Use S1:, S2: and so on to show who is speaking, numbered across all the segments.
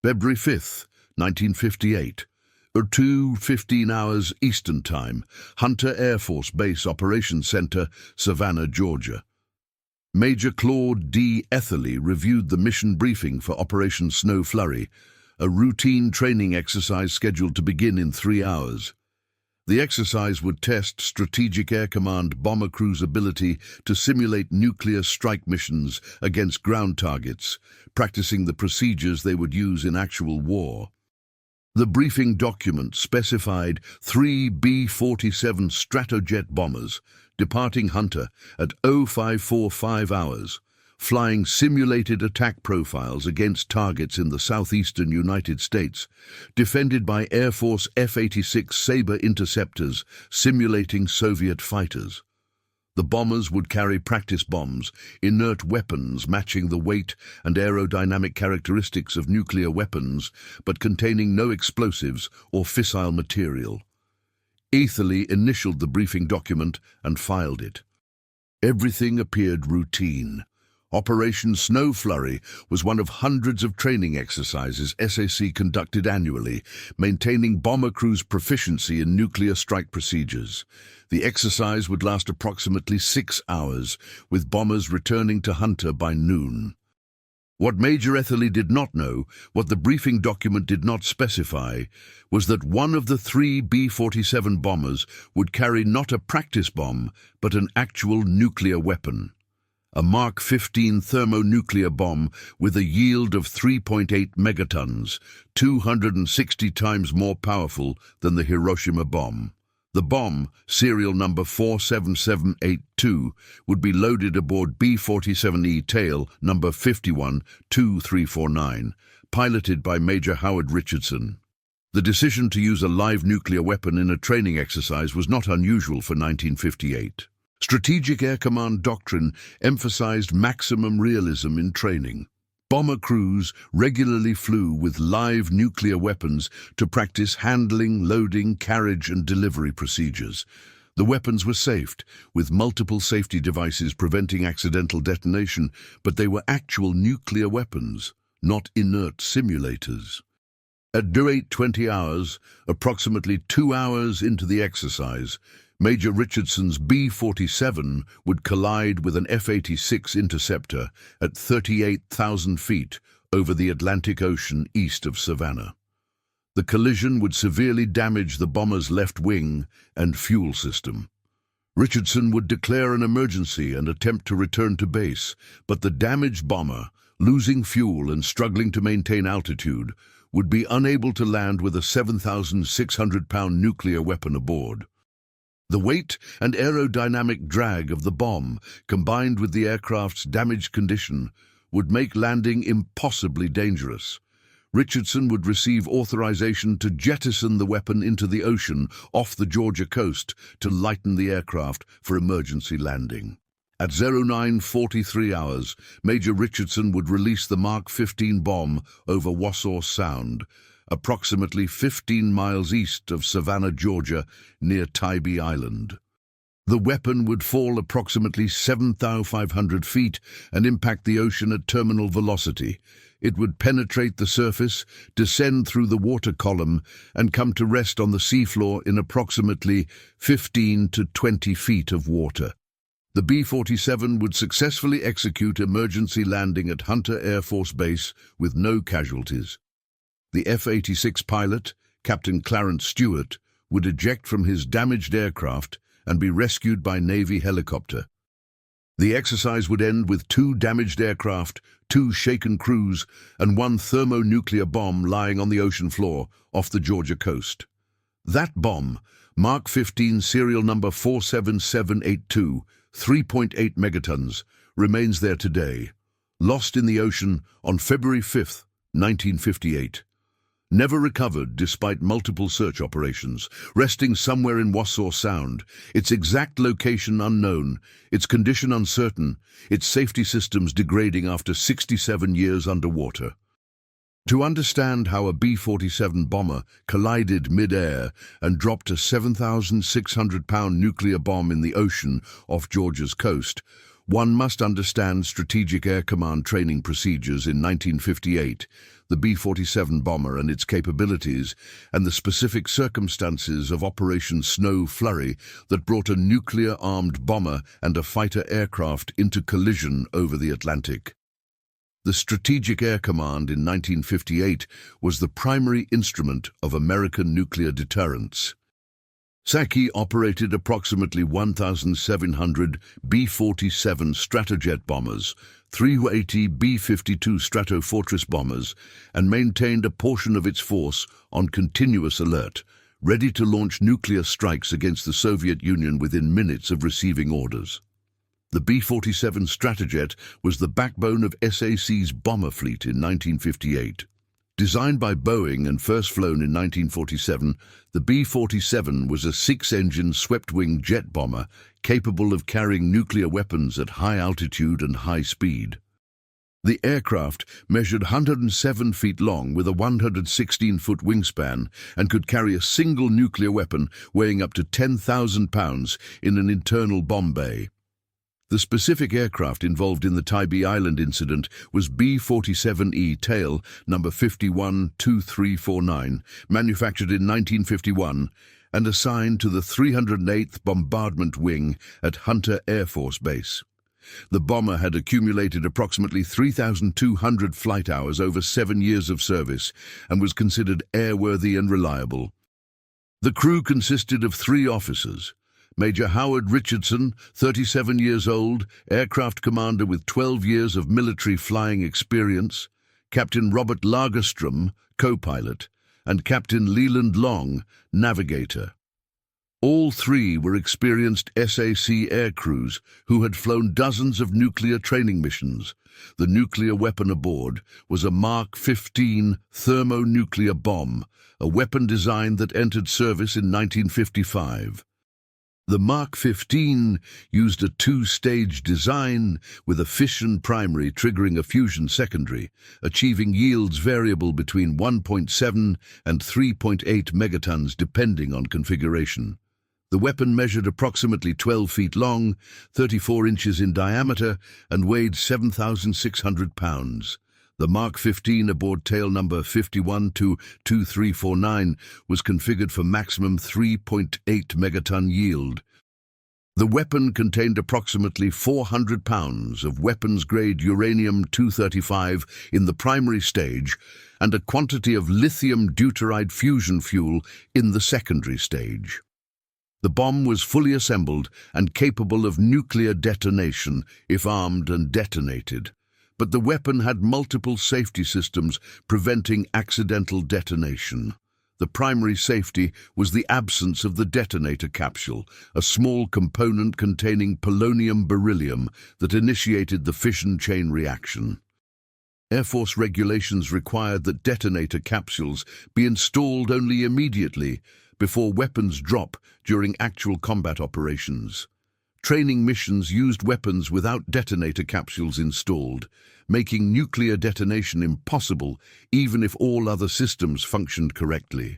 S1: February 5th, 1958, at 2:15 hours Eastern Time, Hunter Air Force Base Operations Center, Savannah, Georgia. Major Claude D. Etherly reviewed the mission briefing for Operation Snow Flurry, a routine training exercise scheduled to begin in 3 hours. The exercise would test Strategic Air Command bomber crews' ability to simulate nuclear strike missions against ground targets, practicing the procedures they would use in actual war. The briefing document specified 3 B-47 Stratojet bombers departing Hunter at 0545 hours, flying simulated attack profiles against targets in the southeastern United States, defended by Air Force F-86 Sabre interceptors simulating Soviet fighters. The bombers would carry practice bombs, inert weapons matching the weight and aerodynamic characteristics of nuclear weapons, but containing no explosives or fissile material. Etherly initialed the briefing document and filed it. Everything appeared routine. Operation Snow Flurry was one of hundreds of training exercises SAC conducted annually, maintaining bomber crews' proficiency in nuclear strike procedures. The exercise would last approximately 6 hours, with bombers returning to Hunter by noon. What Major Etherly did not know, what the briefing document did not specify, was that one of the 3 B-47 bombers would carry not a practice bomb, but an actual nuclear weapon. A Mark 15 thermonuclear bomb with a yield of 3.8 megatons, 260 times more powerful than the Hiroshima bomb. The bomb, serial number 47782, would be loaded aboard B-47E tail number 512349, piloted by Major Howard Richardson. The decision to use a live nuclear weapon in a training exercise was not unusual for 1958. Strategic Air Command doctrine emphasized maximum realism in training. Bomber crews regularly flew with live nuclear weapons to practice handling, loading, carriage, and delivery procedures. The weapons were safed, with multiple safety devices preventing accidental detonation, but they were actual nuclear weapons, not inert simulators. At 0820 hours, approximately 2 hours into the exercise, Major Richardson's B-47 would collide with an F-86 interceptor at 38,000 feet over the Atlantic Ocean east of Savannah. The collision would severely damage the bomber's left wing and fuel system. Richardson would declare an emergency and attempt to return to base, but the damaged bomber, losing fuel and struggling to maintain altitude, would be unable to land with a 7,600-pound nuclear weapon aboard. The weight and aerodynamic drag of the bomb, combined with the aircraft's damaged condition, would make landing impossibly dangerous. Richardson would receive authorization to jettison the weapon into the ocean off the Georgia coast to lighten the aircraft for emergency landing. At 0943 hours, Major Richardson would release the Mark 15 bomb over Wassaw Sound, approximately 15 miles east of Savannah, Georgia, near Tybee Island. The weapon would fall approximately 7,500 feet and impact the ocean at terminal velocity. It would penetrate the surface, descend through the water column, and come to rest on the seafloor in approximately 15 to 20 feet of water. The B-47 would successfully execute emergency landing at Hunter Air Force Base with no casualties. The F-86 pilot, Captain Clarence Stewart, would eject from his damaged aircraft and be rescued by Navy helicopter. The exercise would end with 2 damaged aircraft, 2 shaken crews, and 1 thermonuclear bomb lying on the ocean floor off the Georgia coast. That bomb, Mark 15 serial number 47782, 3.8 megatons, remains there today, lost in the ocean on February 5th, 1958. Never recovered despite multiple search operations, resting somewhere in Wassaw Sound, its exact location unknown, its condition uncertain, its safety systems degrading after 67 years underwater. To understand how a B-47 bomber collided mid-air and dropped a 7,600-pound nuclear bomb in the ocean off Georgia's coast, one must understand Strategic Air Command training procedures in 1958, the B-47 bomber and its capabilities, and the specific circumstances of Operation Snow Flurry that brought a nuclear-armed bomber and a fighter aircraft into collision over the Atlantic. The Strategic Air Command in 1958 was the primary instrument of American nuclear deterrence. SACE operated approximately 1,700 B-47 Stratojet bombers, 380 B-52 Stratofortress bombers, and maintained a portion of its force on continuous alert, ready to launch nuclear strikes against the Soviet Union within minutes of receiving orders. The B-47 Stratojet was the backbone of SAC's bomber fleet in 1958. Designed by Boeing and first flown in 1947, the B-47 was a six-engine swept-wing jet bomber capable of carrying nuclear weapons at high altitude and high speed. The aircraft measured 107 feet long with a 116-foot wingspan and could carry a single nuclear weapon weighing up to 10,000 pounds in an internal bomb bay. The specific aircraft involved in the Tybee Island incident was B-47E tail number 512349, manufactured in 1951 and assigned to the 308th Bombardment Wing at Hunter Air Force Base. The bomber had accumulated approximately 3,200 flight hours over 7 years of service and was considered airworthy and reliable. The crew consisted of 3 officers: Major Howard Richardson, 37 years old, aircraft commander with 12 years of military flying experience, Captain Robert Lagerstrom, co-pilot, and Captain Leland Long, navigator. All 3 were experienced SAC air crews who had flown dozens of nuclear training missions. The nuclear weapon aboard was a Mark 15 thermonuclear bomb, a weapon design that entered service in 1955. The Mark 15 used a 2-stage design with a fission primary triggering a fusion secondary, achieving yields variable between 1.7 and 3.8 megatons depending on configuration. The weapon measured approximately 12 feet long, 34 inches in diameter, and weighed 7,600 pounds. The Mark 15 aboard tail number 512349 was configured for maximum 3.8 megaton yield. The weapon contained approximately 400 pounds of weapons-grade uranium-235 in the primary stage and a quantity of lithium deuteride fusion fuel in the secondary stage. The bomb was fully assembled and capable of nuclear detonation if armed and detonated, but the weapon had multiple safety systems preventing accidental detonation. The primary safety was the absence of the detonator capsule, a small component containing polonium-beryllium that initiated the fission chain reaction. Air Force regulations required that detonator capsules be installed only immediately before weapons drop during actual combat operations. Training missions used weapons without detonator capsules installed, making nuclear detonation impossible even if all other systems functioned correctly.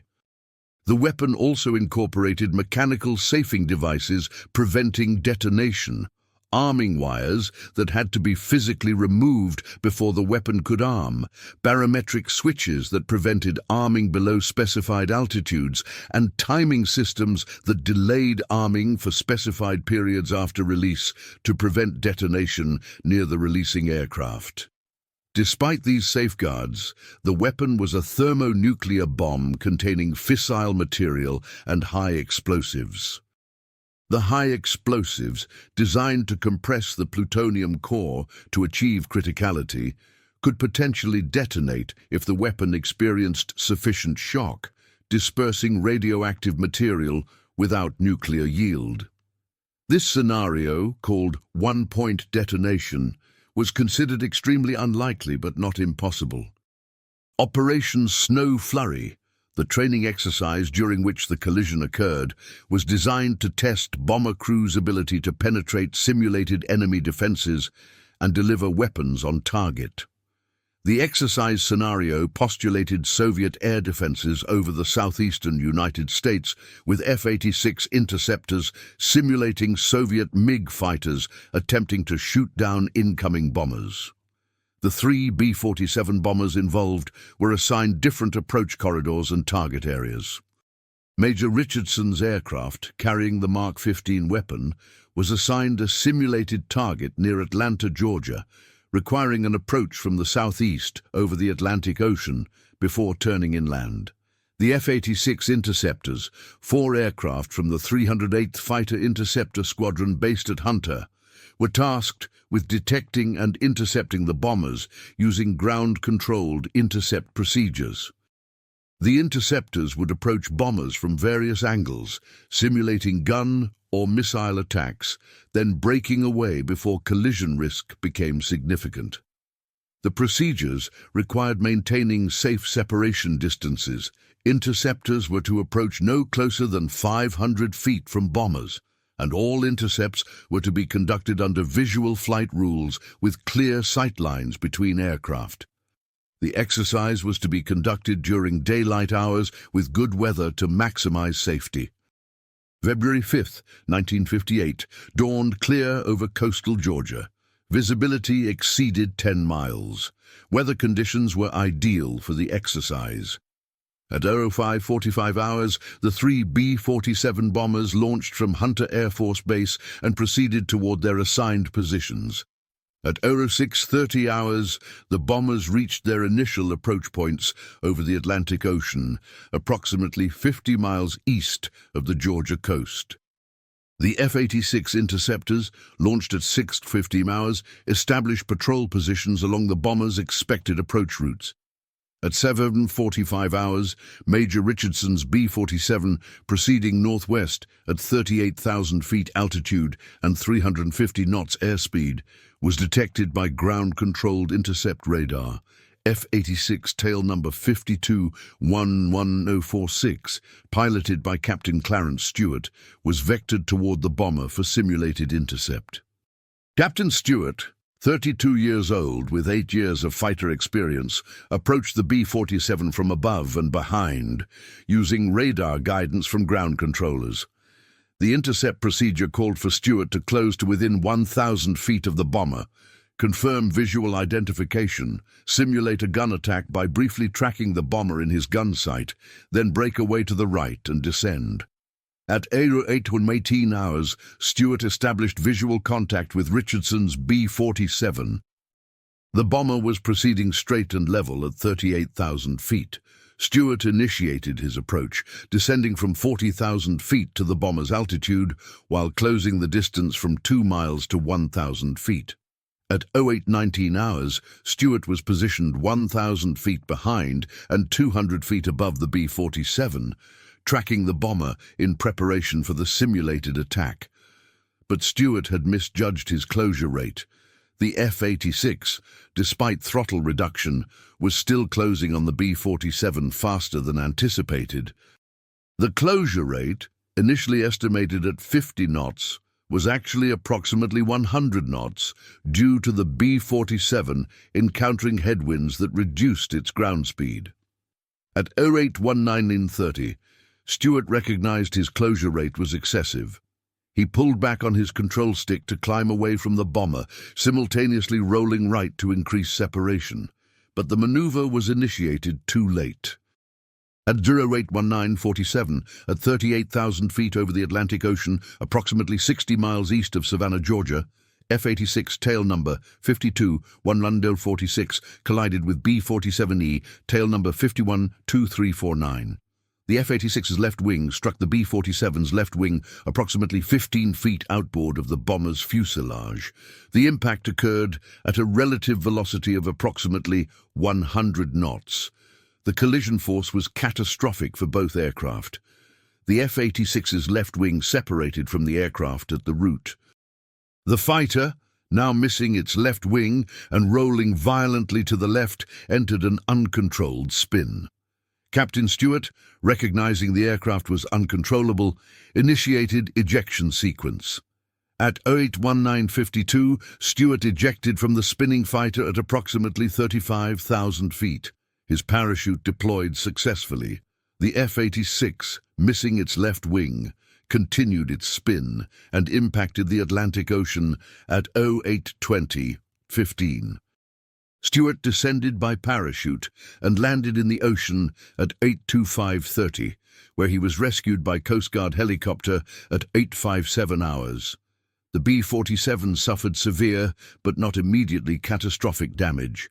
S1: The weapon also incorporated mechanical safing devices preventing detonation, arming wires that had to be physically removed before the weapon could arm, barometric switches that prevented arming below specified altitudes, and timing systems that delayed arming for specified periods after release to prevent detonation near the releasing aircraft. Despite these safeguards, the weapon was a thermonuclear bomb containing fissile material and high explosives. The high explosives, designed to compress the plutonium core to achieve criticality, could potentially detonate if the weapon experienced sufficient shock, dispersing radioactive material without nuclear yield. This scenario, called one-point detonation, was considered extremely unlikely but not impossible. Operation Snow Flurry, the training exercise during which the collision occurred, was designed to test bomber crews' ability to penetrate simulated enemy defenses and deliver weapons on target. The exercise scenario postulated Soviet air defenses over the southeastern United States, with F-86 interceptors simulating Soviet MiG fighters attempting to shoot down incoming bombers. The three B-47 bombers involved were assigned different approach corridors and target areas. Major Richardson's aircraft, carrying the Mark 15 weapon, was assigned a simulated target near Atlanta, Georgia, requiring an approach from the southeast over the Atlantic Ocean before turning inland. The F-86 interceptors, 4 aircraft from the 308th Fighter Interceptor Squadron based at Hunter, were tasked with detecting and intercepting the bombers using ground-controlled intercept procedures. The interceptors would approach bombers from various angles, simulating gun or missile attacks, then breaking away before collision risk became significant. The procedures required maintaining safe separation distances. Interceptors were to approach no closer than 500 feet from bombers, and all intercepts were to be conducted under visual flight rules with clear sightlines between aircraft. The exercise was to be conducted during daylight hours with good weather to maximize safety. February 5, 1958, dawned clear over coastal Georgia. Visibility exceeded 10 miles. Weather conditions were ideal for the exercise. At 05:45 hours, the 3 B-47 bombers launched from Hunter Air Force Base and proceeded toward their assigned positions. At 06:30 hours, the bombers reached their initial approach points over the Atlantic Ocean, approximately 50 miles east of the Georgia coast. The F-86 interceptors, launched at 06:50 hours, established patrol positions along the bombers' expected approach routes. At 07:45 hours, Major Richardson's B-47, proceeding northwest at 38,000 feet altitude and 350 knots airspeed, was detected by ground-controlled intercept radar. F-86 tail number 5211046, piloted by Captain Clarence Stewart, was vectored toward the bomber for simulated intercept. Captain Stewart, 32 years old with 8 years of fighter experience, approached the B-47 from above and behind, using radar guidance from ground controllers. The intercept procedure called for Stewart to close to within 1,000 feet of the bomber, confirm visual identification, simulate a gun attack by briefly tracking the bomber in his gun sight, then break away to the right and descend. At 08:18 hours, Stewart established visual contact with Richardson's B-47. The bomber was proceeding straight and level at 38,000 feet. Stewart initiated his approach, descending from 40,000 feet to the bomber's altitude, while closing the distance from 2 miles to 1,000 feet. At 08:19 hours, Stewart was positioned 1,000 feet behind and 200 feet above the B-47, tracking the bomber in preparation for the simulated attack. But Stewart had misjudged his closure rate. The F-86, despite throttle reduction, was still closing on the B-47 faster than anticipated. The closure rate, initially estimated at 50 knots, was actually approximately 100 knots due to the B-47 encountering headwinds that reduced its ground speed. At 08:19:30, Stewart recognized his closure rate was excessive. He pulled back on his control stick to climb away from the bomber, simultaneously rolling right to increase separation. But the maneuver was initiated too late. At 08:19:47, at 38,000 feet over the Atlantic Ocean, approximately 60 miles east of Savannah, Georgia, F-86 tail number 521046 collided with B-47E tail number 512349. The F-86's left wing struck the B-47's left wing approximately 15 feet outboard of the bomber's fuselage. The impact occurred at a relative velocity of approximately 100 knots. The collision force was catastrophic for both aircraft. The F-86's left wing separated from the aircraft at the root. The fighter, now missing its left wing and rolling violently to the left, entered an uncontrolled spin. Captain Stewart, recognizing the aircraft was uncontrollable, initiated ejection sequence. At 08:19:52, Stewart ejected from the spinning fighter at approximately 35,000 feet. His parachute deployed successfully. The F-86, missing its left wing, continued its spin and impacted the Atlantic Ocean at 08:20:15. Stewart descended by parachute and landed in the ocean at 8:25:30, where he was rescued by Coast Guard helicopter at 8:57 hours. The B-47 suffered severe, but not immediately catastrophic damage.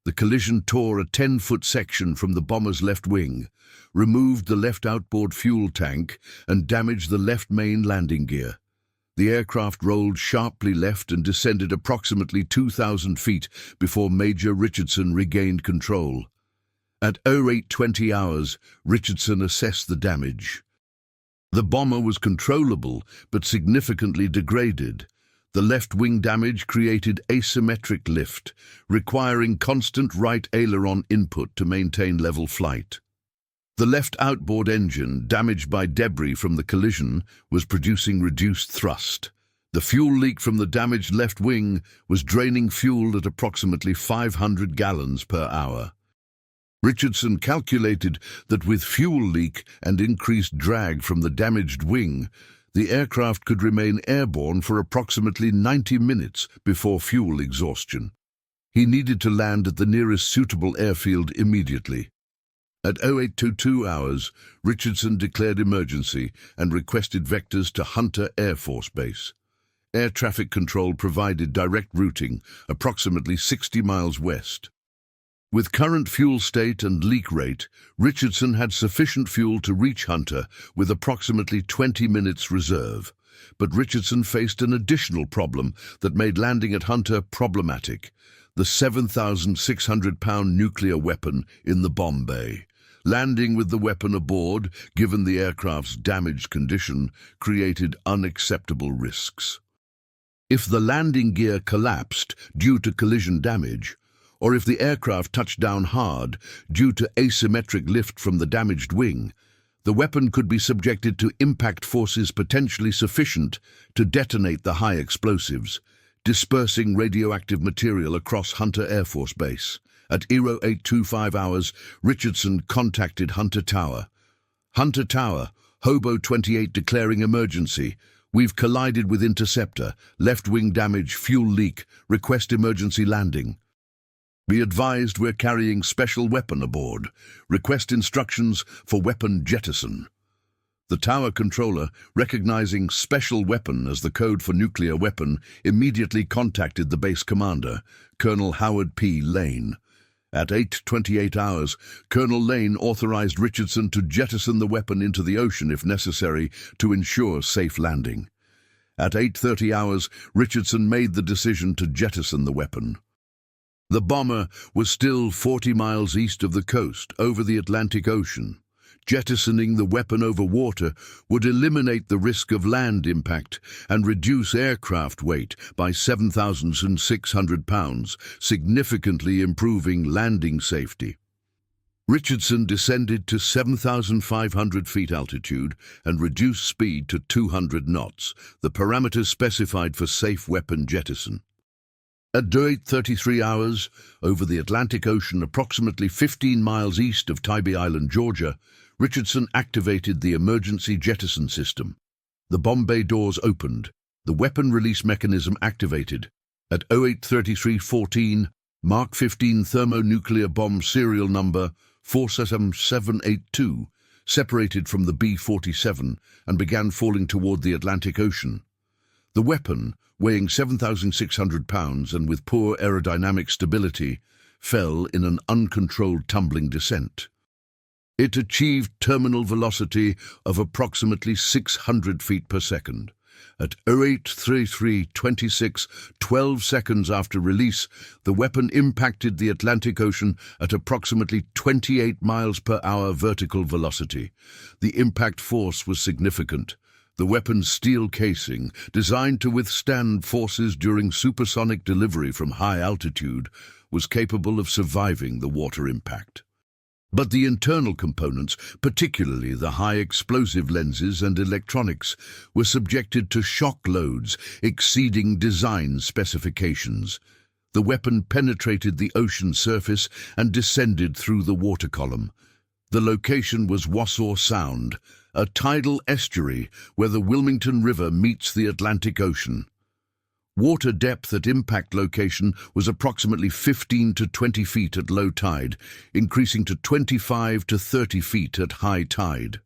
S1: The collision tore a 10-foot section from the bomber's left wing, removed the left outboard fuel tank, and damaged the left main landing gear. The aircraft rolled sharply left and descended approximately 2,000 feet before Major Richardson regained control. At 08:20 hours, Richardson assessed the damage. The bomber was controllable but significantly degraded. The left wing damage created asymmetric lift, requiring constant right aileron input to maintain level flight. The left outboard engine, damaged by debris from the collision, was producing reduced thrust. The fuel leak from the damaged left wing was draining fuel at approximately 500 gallons per hour. Richardson calculated that with fuel leak and increased drag from the damaged wing, the aircraft could remain airborne for approximately 90 minutes before fuel exhaustion. He needed to land at the nearest suitable airfield immediately. At 08:22 hours, Richardson declared emergency and requested vectors to Hunter Air Force Base. Air traffic control provided direct routing, approximately 60 miles west. With current fuel state and leak rate, Richardson had sufficient fuel to reach Hunter with approximately 20 minutes reserve. But Richardson faced an additional problem that made landing at Hunter problematic: the 7,600-pound nuclear weapon in the bomb bay. Landing with the weapon aboard, given the aircraft's damaged condition, created unacceptable risks. If the landing gear collapsed due to collision damage, or if the aircraft touched down hard due to asymmetric lift from the damaged wing, the weapon could be subjected to impact forces potentially sufficient to detonate the high explosives, dispersing radioactive material across Hunter Air Force Base. At 08:25 hours, Richardson contacted Hunter Tower. Hunter Tower, Hobo 28 declaring emergency. We've collided with interceptor, left wing damage, fuel leak, request emergency landing. Be advised we're carrying special weapon aboard. Request instructions for weapon jettison. The tower controller, recognizing special weapon as the code for nuclear weapon, immediately contacted the base commander, Colonel Howard P. Lane. At 8:28 hours, Colonel Lane authorized Richardson to jettison the weapon into the ocean if necessary to ensure safe landing. At 8:30 hours, Richardson made the decision to jettison the weapon. The bomber was still 40 miles east of the coast, over the Atlantic Ocean. Jettisoning the weapon over water would eliminate the risk of land impact and reduce aircraft weight by 7,600 pounds, significantly improving landing safety. Richardson descended to 7,500 feet altitude and reduced speed to 200 knots, the parameters specified for safe weapon jettison. At 8:33 hours, over the Atlantic Ocean approximately 15 miles east of Tybee Island, Georgia, Richardson activated the emergency jettison system. The bomb bay doors opened. The weapon release mechanism activated. At 08:33:14, Mark 15 thermonuclear bomb serial number 47782 separated from the B-47 and began falling toward the Atlantic Ocean. The weapon, weighing 7,600 pounds and with poor aerodynamic stability, fell in an uncontrolled tumbling descent. It achieved terminal velocity of approximately 600 feet per second. At 08:33:26, 12 seconds after release, the weapon impacted the Atlantic Ocean at approximately 28 miles per hour vertical velocity. The impact force was significant. The weapon's steel casing, designed to withstand forces during supersonic delivery from high altitude, was capable of surviving the water impact. But the internal components, particularly the high explosive lenses and electronics, were subjected to shock loads exceeding design specifications. The weapon penetrated the ocean surface and descended through the water column. The location was Wassaw Sound, a tidal estuary where the Wilmington River meets the Atlantic Ocean. Water depth at impact location was approximately 15 to 20 feet at low tide, increasing to 25 to 30 feet at high tide.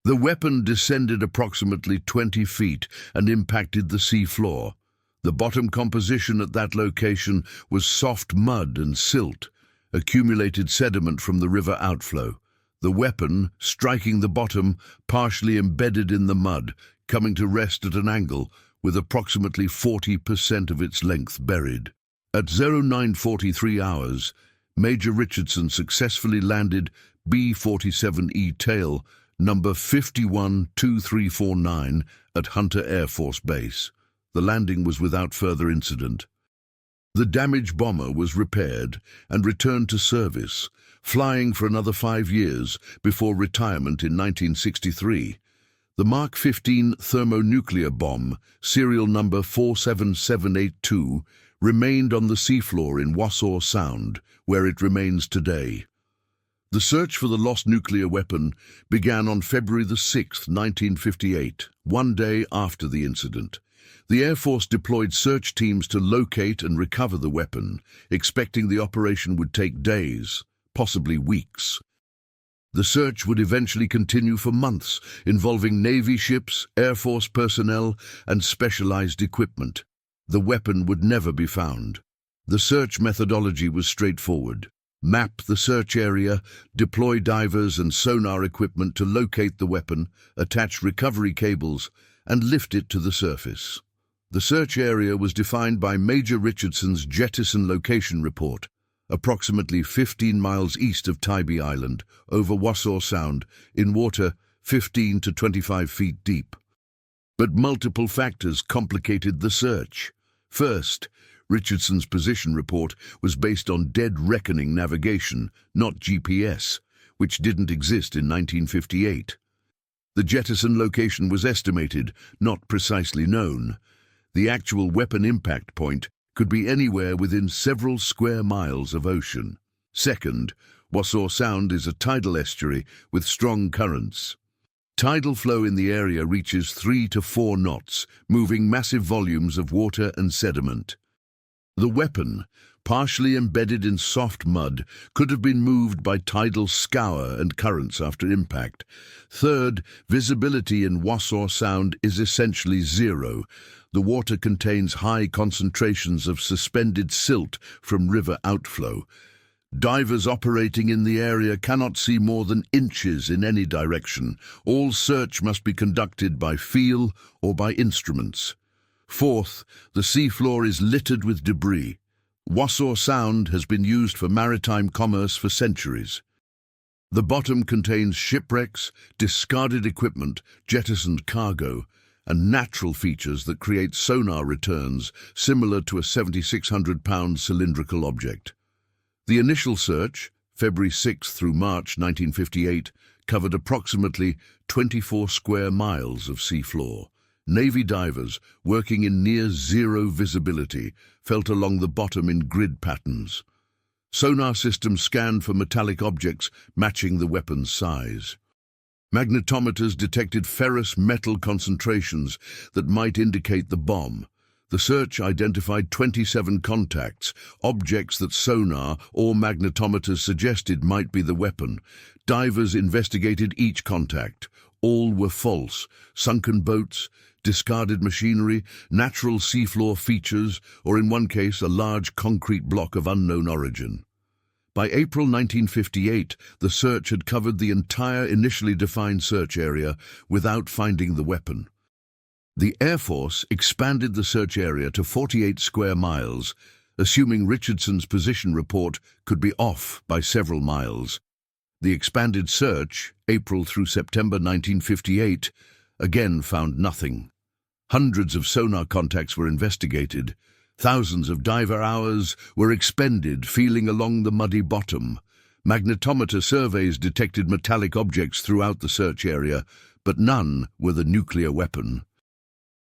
S1: The weapon descended approximately 20 feet and impacted the sea floor. The bottom composition at that location was soft mud and silt, accumulated sediment from the river outflow. The weapon, striking the bottom, partially embedded in the mud, coming to rest at an angle, with approximately 40% of its length buried. At 0943 hours, Major Richardson successfully landed B-47E tail number 512349 at Hunter Air Force Base. The landing was without further incident. The damaged bomber was repaired and returned to service, flying for another 5 years before retirement in 1963. The Mark 15 thermonuclear bomb, serial number 47782, remained on the seafloor in Wassaw Sound, where it remains today. The search for the lost nuclear weapon began on February 6, 1958, one day after the incident. The Air Force deployed search teams to locate and recover the weapon, expecting the operation would take days, possibly weeks. The search would eventually continue for months, involving Navy ships, Air Force personnel, and specialized equipment. The weapon would never be found. The search methodology was straightforward. Map the search area, deploy divers and sonar equipment to locate the weapon, attach recovery cables, and lift it to the surface. The search area was defined by Major Richardson's Jettison Location Report, approximately 15 miles east of Tybee Island, over Wassaw Sound, in water 15 to 25 feet deep. But multiple factors complicated the search. First, Richardson's position report was based on dead reckoning navigation, not GPS, which didn't exist in 1958. The Jettison location was estimated, not precisely known. The actual weapon impact point could be anywhere within several square miles of ocean. Second, Wassaw Sound is a tidal estuary with strong currents. Tidal flow in the area reaches 3 to 4 knots, moving massive volumes of water and sediment. The weapon, partially embedded in soft mud, could have been moved by tidal scour and currents after impact. Third, visibility in Wassaw Sound is essentially zero. The water contains high concentrations of suspended silt from river outflow. Divers operating in the area cannot see more than inches in any direction. All search must be conducted by feel or by instruments. Fourth, the seafloor is littered with debris. Wassaw Sound has been used for maritime commerce for centuries. The bottom contains shipwrecks, discarded equipment, jettisoned cargo, and natural features that create sonar returns similar to a 7,600-pound cylindrical object. The initial search, February 6 through March 1958, covered approximately 24 square miles of seafloor. Navy divers, working in near-zero visibility, felt along the bottom in grid patterns. Sonar systems scanned for metallic objects matching the weapon's size. Magnetometers detected ferrous metal concentrations that might indicate the bomb. The search identified 27 contacts, objects that sonar or magnetometers suggested might be the weapon. Divers investigated each contact. All were false: sunken boats, discarded machinery, natural seafloor features, or in one case a large concrete block of unknown origin. By April 1958, the search had covered the entire initially defined search area without finding the weapon. The Air Force expanded the search area to 48 square miles, assuming Richardson's position report could be off by several miles. The expanded search, April through September 1958, again found nothing. Hundreds of sonar contacts were investigated. Thousands of diver hours were expended feeling along the muddy bottom. Magnetometer surveys detected metallic objects throughout the search area, but none were the nuclear weapon.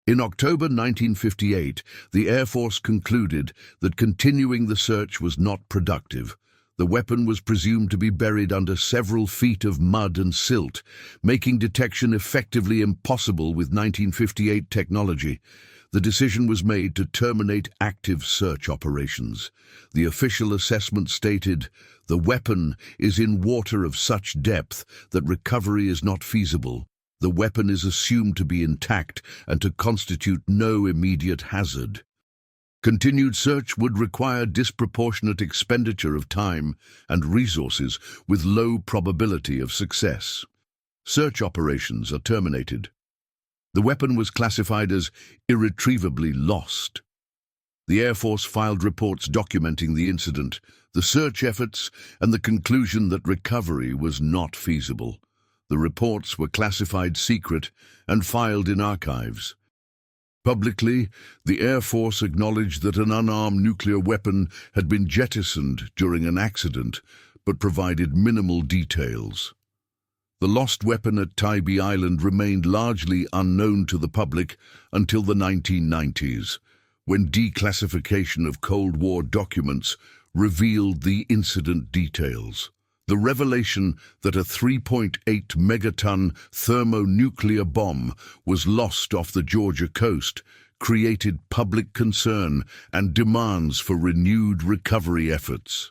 S1: In October 1958, the Air Force concluded that continuing the search was not productive. The weapon was presumed to be buried under several feet of mud and silt, making detection effectively impossible with 1958 technology. the decision was made to terminate active search operations. The official assessment stated, "The weapon is in water of such depth that recovery is not feasible. The weapon is assumed to be intact and to constitute no immediate hazard. Continued search would require disproportionate expenditure of time and resources with low probability of success. Search operations are terminated." The weapon was classified as irretrievably lost. The Air Force filed reports documenting the incident, the search efforts, and the conclusion that recovery was not feasible. The reports were classified secret and filed in archives. Publicly, the Air Force acknowledged that an unarmed nuclear weapon had been jettisoned during an accident, but provided minimal details. The lost weapon at Tybee Island remained largely unknown to the public until the 1990s, when declassification of Cold War documents revealed the incident details. The revelation that a 3.8 megaton thermonuclear bomb was lost off the Georgia coast created public concern and demands for renewed recovery efforts.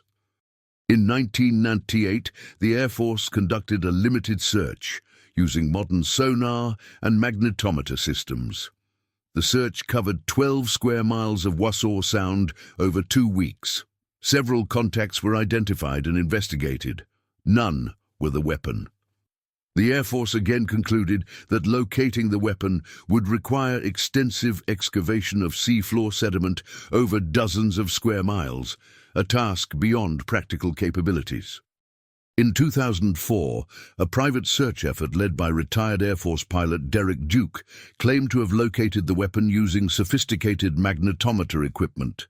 S1: In 1998, the Air Force conducted a limited search using modern sonar and magnetometer systems. The search covered 12 square miles of Wassaw Sound over 2 weeks. Several contacts were identified and investigated. None were the weapon. The Air Force again concluded that locating the weapon would require extensive excavation of seafloor sediment over dozens of square miles, a task beyond practical capabilities. In 2004, a private search effort led by retired Air Force pilot Derek Duke claimed to have located the weapon using sophisticated magnetometer equipment.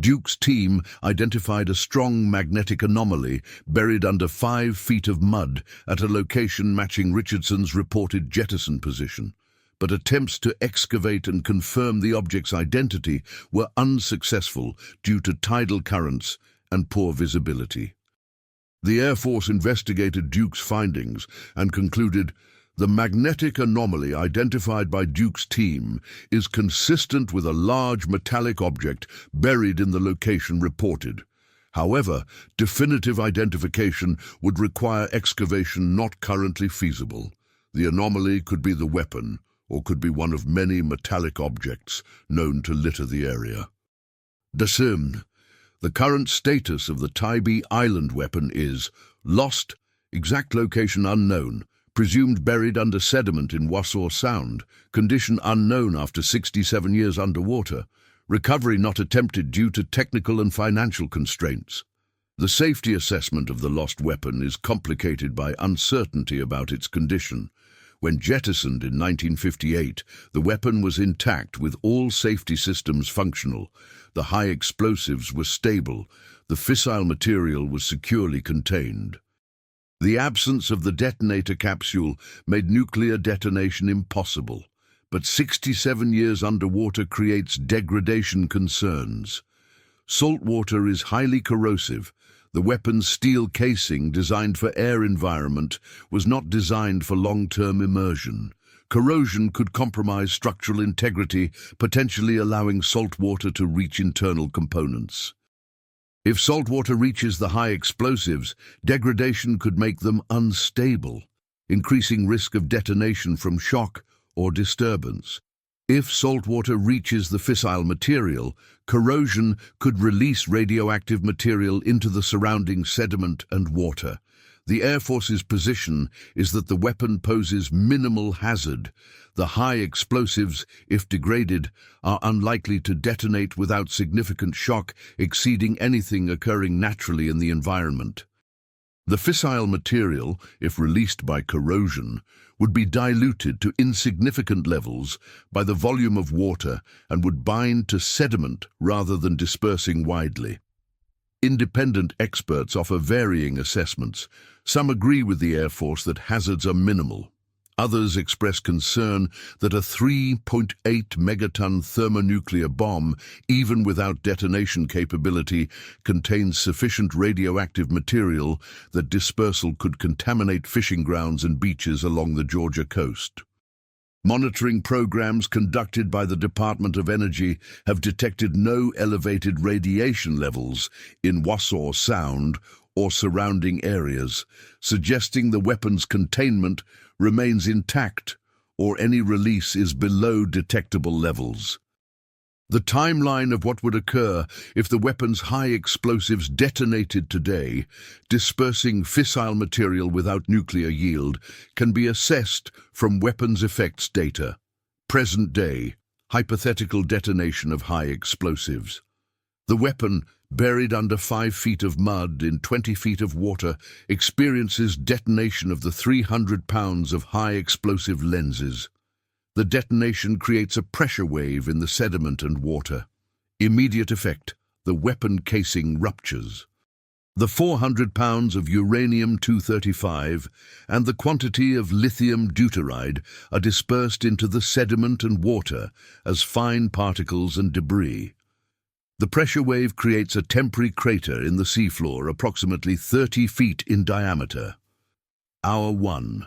S1: Duke's team identified a strong magnetic anomaly buried under 5 feet of mud at a location matching Richardson's reported jettison position. But attempts to excavate and confirm the object's identity were unsuccessful due to tidal currents and poor visibility. The Air Force investigated Duke's findings and concluded the magnetic anomaly identified by Duke's team is consistent with a large metallic object buried in the location reported. However, definitive identification would require excavation not currently feasible. The anomaly could be the weapon, or could be one of many metallic objects known to litter the area. Discerned. The current status of the Tybee Island weapon is lost, exact location unknown, presumed buried under sediment in Wassaw Sound, condition unknown after 67 years underwater, recovery not attempted due to technical and financial constraints. The safety assessment of the lost weapon is complicated by uncertainty about its condition. When jettisoned in 1958, the weapon was intact with all safety systems functional. The high explosives were stable. The fissile material was securely contained. The absence of the detonator capsule made nuclear detonation impossible, but 67 years underwater creates degradation concerns. Salt water is highly corrosive. The weapon's steel casing, designed for air environment, was not designed for long-term immersion. Corrosion could compromise structural integrity, potentially allowing salt water to reach internal components. If salt water reaches the high explosives, degradation could make them unstable, increasing risk of detonation from shock or disturbance. If salt water reaches the fissile material, corrosion could release radioactive material into the surrounding sediment and water. The Air Force's position is that the weapon poses minimal hazard. The high explosives, if degraded, are unlikely to detonate without significant shock exceeding anything occurring naturally in the environment. The fissile material, if released by corrosion, would be diluted to insignificant levels by the volume of water and would bind to sediment rather than dispersing widely. Independent experts offer varying assessments. Some agree with the Air Force that hazards are minimal. Others express concern that a 3.8 megaton thermonuclear bomb, even without detonation capability, contains sufficient radioactive material that dispersal could contaminate fishing grounds and beaches along the Georgia coast. Monitoring programs conducted by the Department of Energy have detected no elevated radiation levels in Wassaw Sound or surrounding areas, suggesting the weapon's containment remains intact or any release is below detectable levels. The timeline of what would occur if the weapon's high explosives detonated today, dispersing fissile material without nuclear yield, can be assessed from weapons effects data. Present day, hypothetical detonation of high explosives. The weapon, buried under 5 feet of mud in 20 feet of water, experiences detonation of the 300 pounds of high explosive lenses. The detonation creates a pressure wave in the sediment and water. Immediate effect, the weapon casing ruptures. The 400 pounds of uranium-235 and the quantity of lithium deuteride are dispersed into the sediment and water as fine particles and debris. The pressure wave creates a temporary crater in the seafloor approximately 30 feet in diameter. Hour 1.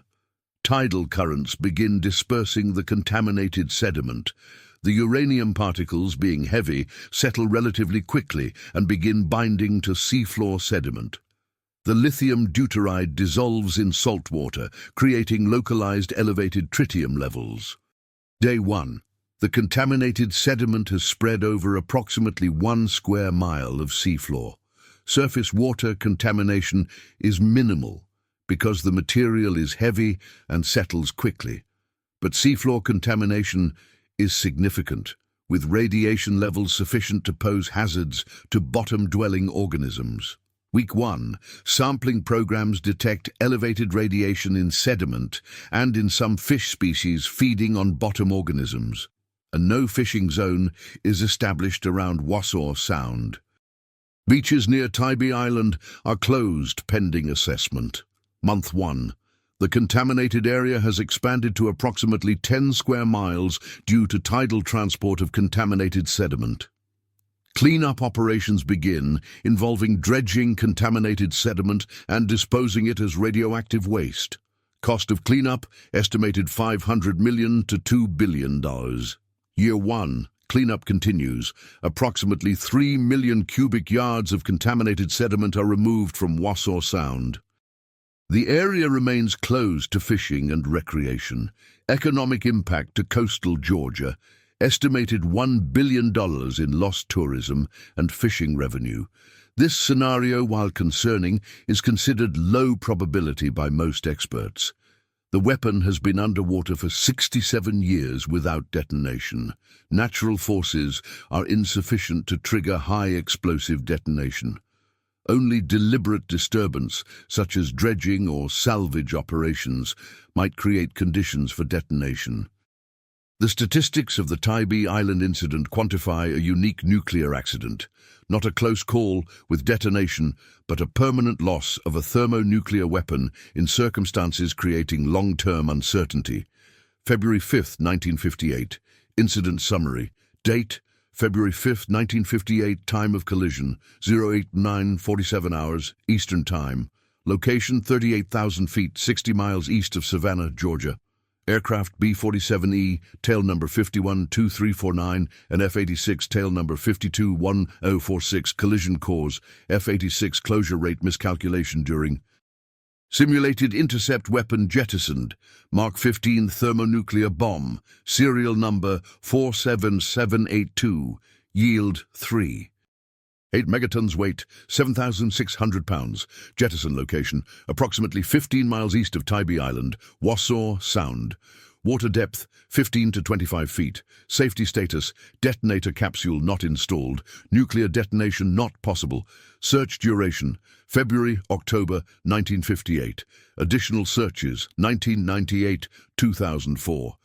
S1: Tidal currents begin dispersing the contaminated sediment. The uranium particles, being heavy, settle relatively quickly and begin binding to seafloor sediment. The lithium deuteride dissolves in salt water, creating localized elevated tritium levels. Day 1. The contaminated sediment has spread over approximately 1 square mile of seafloor. Surface water contamination is minimal, because the material is heavy and settles quickly. But seafloor contamination is significant, with radiation levels sufficient to pose hazards to bottom-dwelling organisms. Week 1. Sampling programs detect elevated radiation in sediment and in some fish species feeding on bottom organisms. A no-fishing zone is established around Wassaw Sound. Beaches near Tybee Island are closed pending assessment. Month 1. The contaminated area has expanded to approximately 10 square miles due to tidal transport of contaminated sediment. Cleanup operations begin, involving dredging contaminated sediment and disposing it as radioactive waste. Cost of cleanup, estimated $500 million to $2 billion. Year 1. Cleanup continues. Approximately 3 million cubic yards of contaminated sediment are removed from Wassaw Sound. The area remains closed to fishing and recreation. Economic impact to coastal Georgia, estimated $1 billion in lost tourism and fishing revenue. This scenario, while concerning, is considered low probability by most experts. The weapon has been underwater for 67 years without detonation. Natural forces are insufficient to trigger high explosive detonation. Only deliberate disturbance, such as dredging or salvage operations, might create conditions for detonation. The statistics of the Tybee Island incident quantify a unique nuclear accident, not a close call with detonation, but a permanent loss of a thermonuclear weapon in circumstances creating long-term uncertainty. February 5, 1958. Incident summary. Date: February 5, 1958, time of collision, 089:47 hours, Eastern Time. Location, 38,000 feet, 60 miles east of Savannah, Georgia. Aircraft B-47E, tail number 512349, and F-86, tail number 521046. Collision cause, F-86 closure rate miscalculation during. Simulated intercept weapon jettisoned. Mark 15 thermonuclear bomb. Serial number 47782. Yield 3. 8 megatons weight, 7,600 pounds. Jettison location, approximately 15 miles east of Tybee Island, Wassaw Sound. Water depth, 15 to 25 feet. Safety status, detonator capsule not installed. Nuclear detonation not possible. Search duration, February-October 1958. Additional searches, 1998-2004.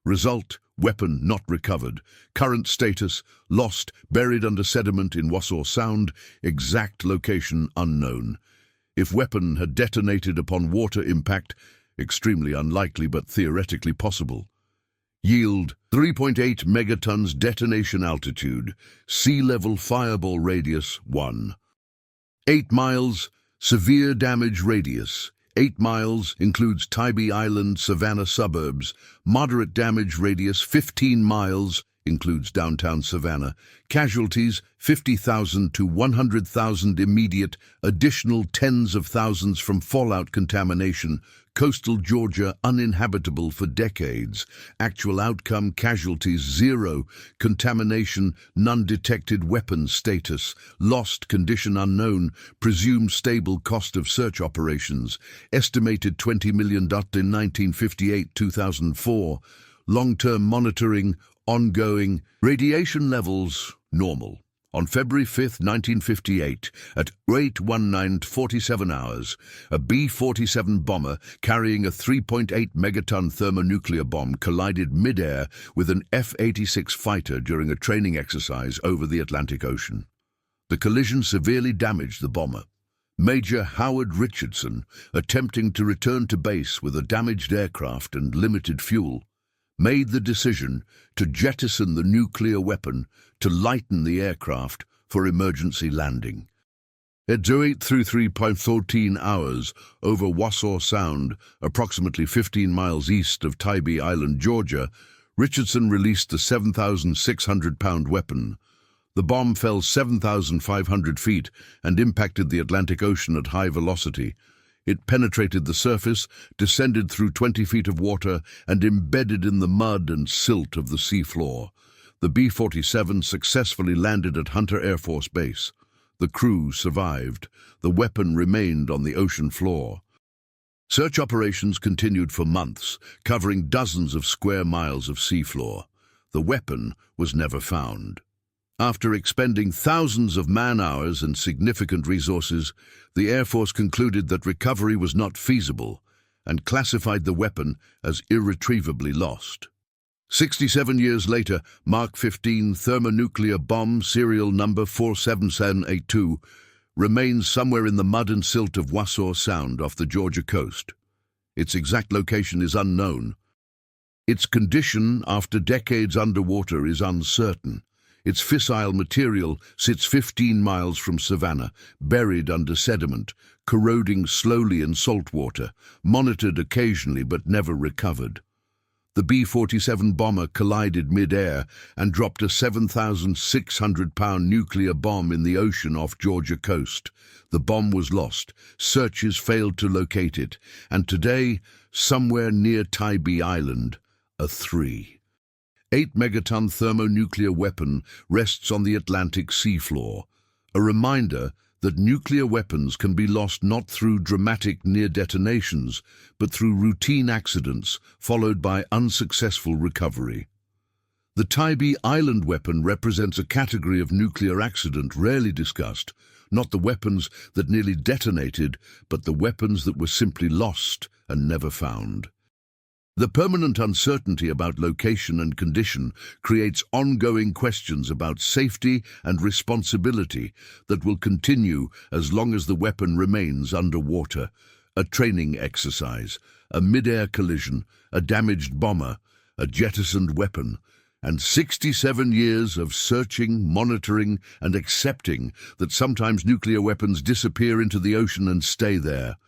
S1: Result, weapon not recovered. Current status, lost, buried under sediment in Wassaw Sound. Exact location unknown. If weapon had detonated upon water impact, extremely unlikely but theoretically possible. Yield, 3.8 megatons. Detonation altitude, sea level fireball radius 1. 8 miles, severe damage radius, 8 miles, includes Tybee Island, Savannah suburbs. Moderate damage radius 15 miles, includes downtown Savannah. Casualties 50,000 to 100,000 immediate, additional tens of thousands from fallout contamination. Coastal Georgia uninhabitable for decades. Actual outcome casualties 0. Contamination none detected. Weapons status lost condition unknown. Presumed stable cost of search operations estimated $20 million in 1958-2004. Long-term monitoring ongoing. Radiation levels normal. On February 5, 1958, at 8:19:47 hours, a B-47 bomber carrying a 3.8 megaton thermonuclear bomb collided mid-air with an F-86 fighter during a training exercise over the Atlantic Ocean. The collision severely damaged the bomber. Major Howard Richardson, attempting to return to base with a damaged aircraft and limited fuel, made the decision to jettison the nuclear weapon to lighten the aircraft for emergency landing. At 08:33:14 hours over Wassaw Sound, approximately 15 miles east of Tybee Island, Georgia, Richardson released the 7,600-pound weapon. The bomb fell 7,500 feet and impacted the Atlantic Ocean at high velocity. It penetrated the surface, descended through 20 feet of water, and embedded in the mud and silt of the seafloor. The B-47 successfully landed at Hunter Air Force Base. The crew survived. The weapon remained on the ocean floor. Search operations continued for months, covering dozens of square miles of seafloor. The weapon was never found. After expending thousands of man-hours and significant resources, the Air Force concluded that recovery was not feasible and classified the weapon as irretrievably lost. 67 years later, Mark 15 thermonuclear bomb, serial number 47782, remains somewhere in the mud and silt of Wassaw Sound off the Georgia coast. Its exact location is unknown. Its condition after decades underwater is uncertain. Its fissile material sits 15 miles from Savannah, buried under sediment, corroding slowly in salt water, monitored occasionally but never recovered. The B-47 bomber collided mid-air and dropped a 7,600-pound nuclear bomb in the ocean off Georgia coast. The bomb was lost. Searches failed to locate it. And today, somewhere near Tybee Island, a 3.8 megaton thermonuclear weapon rests on the Atlantic seafloor, a reminder that nuclear weapons can be lost not through dramatic near detonations, but through routine accidents followed by unsuccessful recovery. The Tybee Island weapon represents a category of nuclear accident rarely discussed, not the weapons that nearly detonated, but the weapons that were simply lost and never found. The permanent uncertainty about location and condition creates ongoing questions about safety and responsibility that will continue as long as the weapon remains underwater. A training exercise, a mid-air collision, a damaged bomber, a jettisoned weapon, and 67 years of searching, monitoring, and accepting that sometimes nuclear weapons disappear into the ocean and stay there.